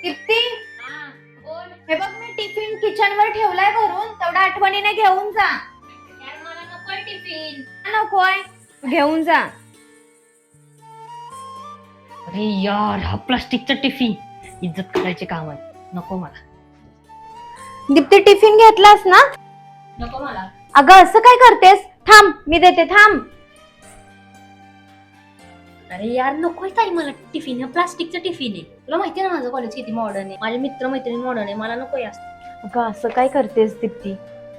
दीप्ती, हा, बोल. हे बघ मी टिफिन किचन वर ठेवलाय भरून, तेवढा आठवणीने घेऊन जा. यार मला नकोय टिफिन. नकोय, घेऊन जा. अरे यार, हा प्लास्टिकचा टिफिन इज्जत करायचे काम आहे. नको मला. दीप्ती, टिफिन घेतलास ना? नको मला. अगं असं काय करतेस? थांब, मी देते, थांब. अरे यार, नकोय ताई मला टिफिन. हा प्लास्टिकचा टिफिन आहे. तुला माहिती आहे ना माझं कॉलेज किती मॉडर्न आहे. माझे मित्र मैत्रिणी मॉडर्न आहे. मला नकोय असं. अगं असं काय करतेस दीप्ती?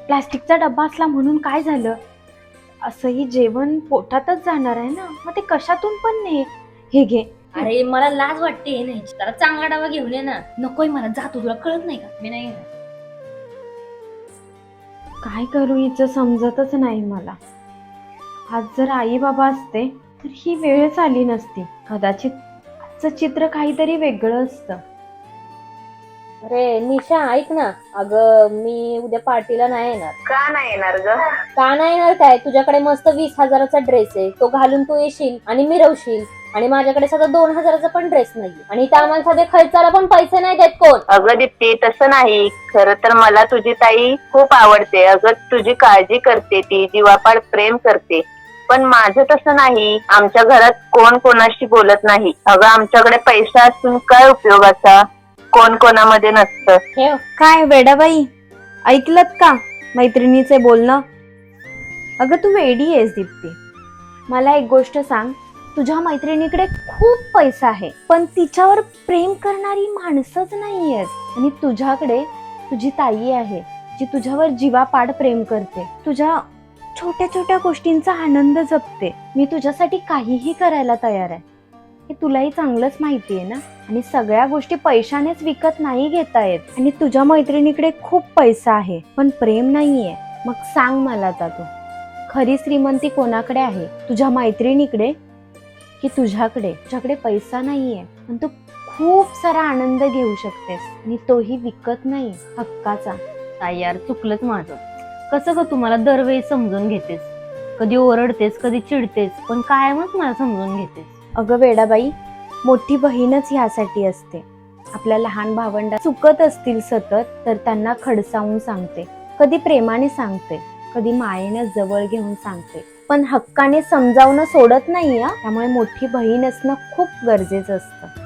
प्लास्टिकचा डब्बा असला म्हणून काय झालं? असंही जेवण पोटातच जाणार आहे ना, मग ते कशातून पण नाही. हे घे. अरे मला लाज वाटते हे नाही. जरा चांगला डबा घेऊन ये ना. नकोय मला. जातो, तुला कळत नाही का? मी नाही येणार. काय करू हिचं समजतच नाही मला. आज जर आई बाबा असते तर ही वेळच आली नसती. कदाचित आजचं चित्र काहीतरी वेगळं असतं. अरे निशा, ऐक ना. अगं मी उद्या पार्टीला नाही येणार. का नाही येणार ग? का नाही येणार काय? तुझ्याकडे मस्त 20,000चा ड्रेस आहे. तो घालून तू येशील आणि मिरवशील. आणि माझ्याकडे सध्या 2,000चा पण ड्रेस नाही. आणि त्या आम्हाला सध्या खर्चाला पण पैसे नाही देत कोण. अगं दीप्ती, तसं नाही. खरं तर मला तुझी ताई खूप आवडते. अगं तुझी काळजी करते, ती जीवापाड प्रेम करते. पण माझं तसं नाही. आमच्या घरात कोण कोणाशी बोलत नाही. अगं आमच्याकडे पैसा असून काय उपयोगाचा? कोण कोणामध्ये नसतं. ठेव. काय वेडाबाई, ऐकलत का मैत्रिणीचे बोलणं? अगं तू वेडी आहेस दीप्ती. मला एक गोष्ट सांग, तुझ्या मैत्रिणीकडे खूप पैसा आहे पण तिच्यावर प्रेम करणारी माणसंच नाही आहेत. आणि तुझ्याकडे तुझी ताई आहे जी तुझ्यावर जीवापाड प्रेम करते, तुझ्या छोट्या छोट्या गोष्टींचा आनंद जपते. मी तुझ्यासाठी काहीही करायला तयार आहे, हे तुलाही चांगलंच माहिती आहे ना. आणि सगळ्या गोष्टी पैशानेच विकत नाही घेता येत. आणि तुझ्या मैत्रिणीकडे खूप पैसा आहे पण प्रेम नाहीये. मग सांग मला आता, तू खरी श्रीमंती कोणाकडे आहे? तुझ्या मैत्रिणीकडे की तुझ्याकडे? तुझ्याकडे पैसा नाहीये पण तू खूप सारा आनंद घेऊ शकतेस आणि तोही विकत नाही, हक्काचा. ताई यार, चुकलंच माझं. कसं ग तुम्हाला दरवेळी समजून घेतेस? कधी ओरडतेस, कधी चिडतेस, पण कायमच मला समजून घेतेस. अगं वेडाबाई, मोठी बहीणच ह्यासाठी असते. आपल्या लहान भावंडा चुकत असतील सतत तर त्यांना खडसावून सांगते, कधी प्रेमाने सांगते, कधी मायेने जवळ घेऊन सांगते, पण हक्काने समजावणं सोडत नाही. त्यामुळे मोठी बहीण असणं खूप गरजेचं असतं.